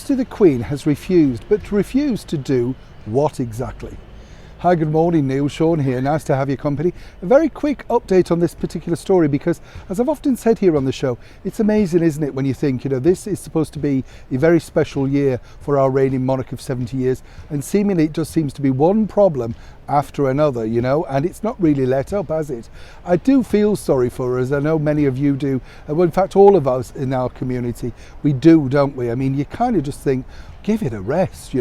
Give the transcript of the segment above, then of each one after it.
Majesty the Queen has refused, but refused to do what exactly? Hi, good morning, Neil Sean here. Nice to have your company. A very quick update on this particular story because, as I've often said here on the show, it's amazing, isn't it, when you think, this is supposed to be a very special year for our reigning monarch of 70 years, and seemingly it just seems to be one problem after another, and it's not really let up, has it? I do feel sorry for her, as I know many of you do. Well, in fact, all of us in our community, we do, don't we? I mean, you kind of just think, give it a rest,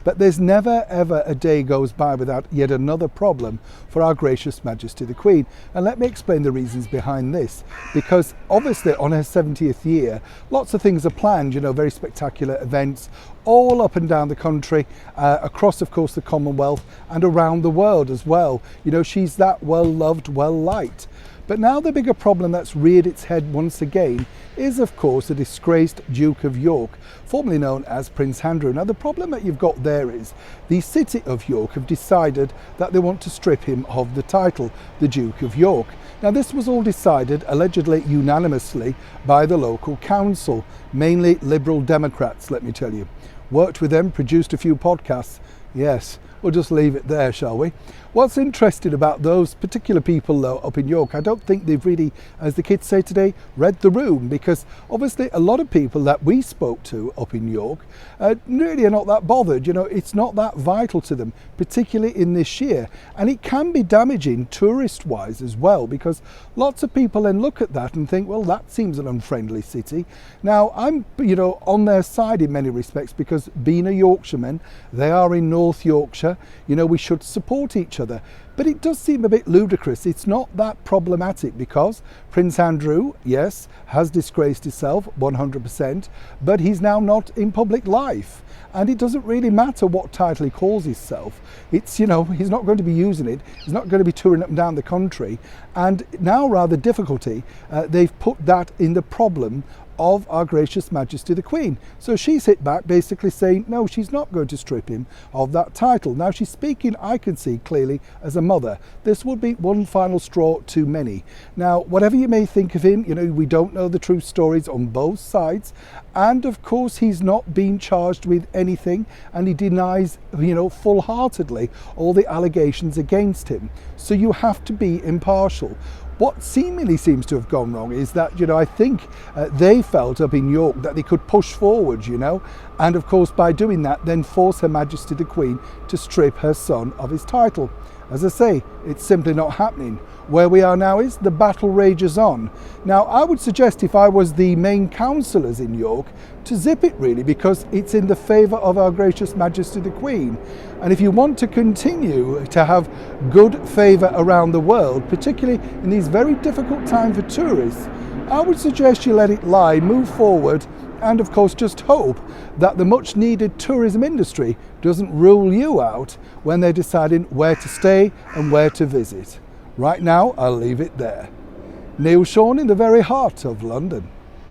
but there's never ever a day goes by without yet another problem for our gracious Majesty the Queen. And let me explain the reasons behind this, because obviously on her 70th year lots of things are planned, very spectacular events all up and down the country, across of course the Commonwealth and around the world as well. She's that well loved, well liked. But now the bigger problem that's reared its head once again is, of course, the disgraced Duke of York, formerly known as Prince Andrew. Now, the problem that you've got there is the city of York have decided that they want to strip him of the title, the Duke of York. Now, this was all decided, allegedly unanimously, by the local council, mainly Liberal Democrats, let me tell you. Worked with them, produced a few podcasts. Yes, we'll just leave it there, shall we? What's interesting about those particular people though up in York, I don't think they've really, as the kids say today, read the room, because obviously a lot of people that we spoke to up in York really are not that bothered. It's not that vital to them, particularly in this year, and it can be damaging tourist wise as well, because lots of people then look at that and think, well, that seems an unfriendly city. Now I'm on their side in many respects, because being a Yorkshireman, they are in North Yorkshire, we should support each other. But it does seem a bit ludicrous. It's not that problematic, because Prince Andrew, yes, has disgraced himself 100%, but he's now not in public life. And it doesn't really matter what title he calls himself. It's, he's not going to be using it. He's not going to be touring up and down the country. And now, rather difficulty, they've put that in the problem of our gracious Majesty the Queen. So she's hit back basically saying no, she's not going to strip him of that title. Now she's speaking, I can see clearly, as a mother. This would be one final straw too many. Now, whatever you may think of him, we don't know the true stories on both sides, and of course he's not been charged with anything, and he denies full-heartedly all the allegations against him. So you have to be impartial. What seemingly seems to have gone wrong is that, I think they felt up in York that they could push forward, and of course by doing that then force Her Majesty the Queen to strip her son of his title. As I say, it's simply not happening. Where we are now is the battle rages on. Now, I would suggest, if I was the main councillors in York, to zip it really, because it's in the favour of our gracious Majesty the Queen. And if you want to continue to have good favour around the world, particularly in these very difficult times for tourists, I would suggest you let it lie, move forward, and of course just hope that the much needed tourism industry doesn't rule you out when they're deciding where to stay and where to visit. Right now, I'll leave it there. Neil Sean in the very heart of London.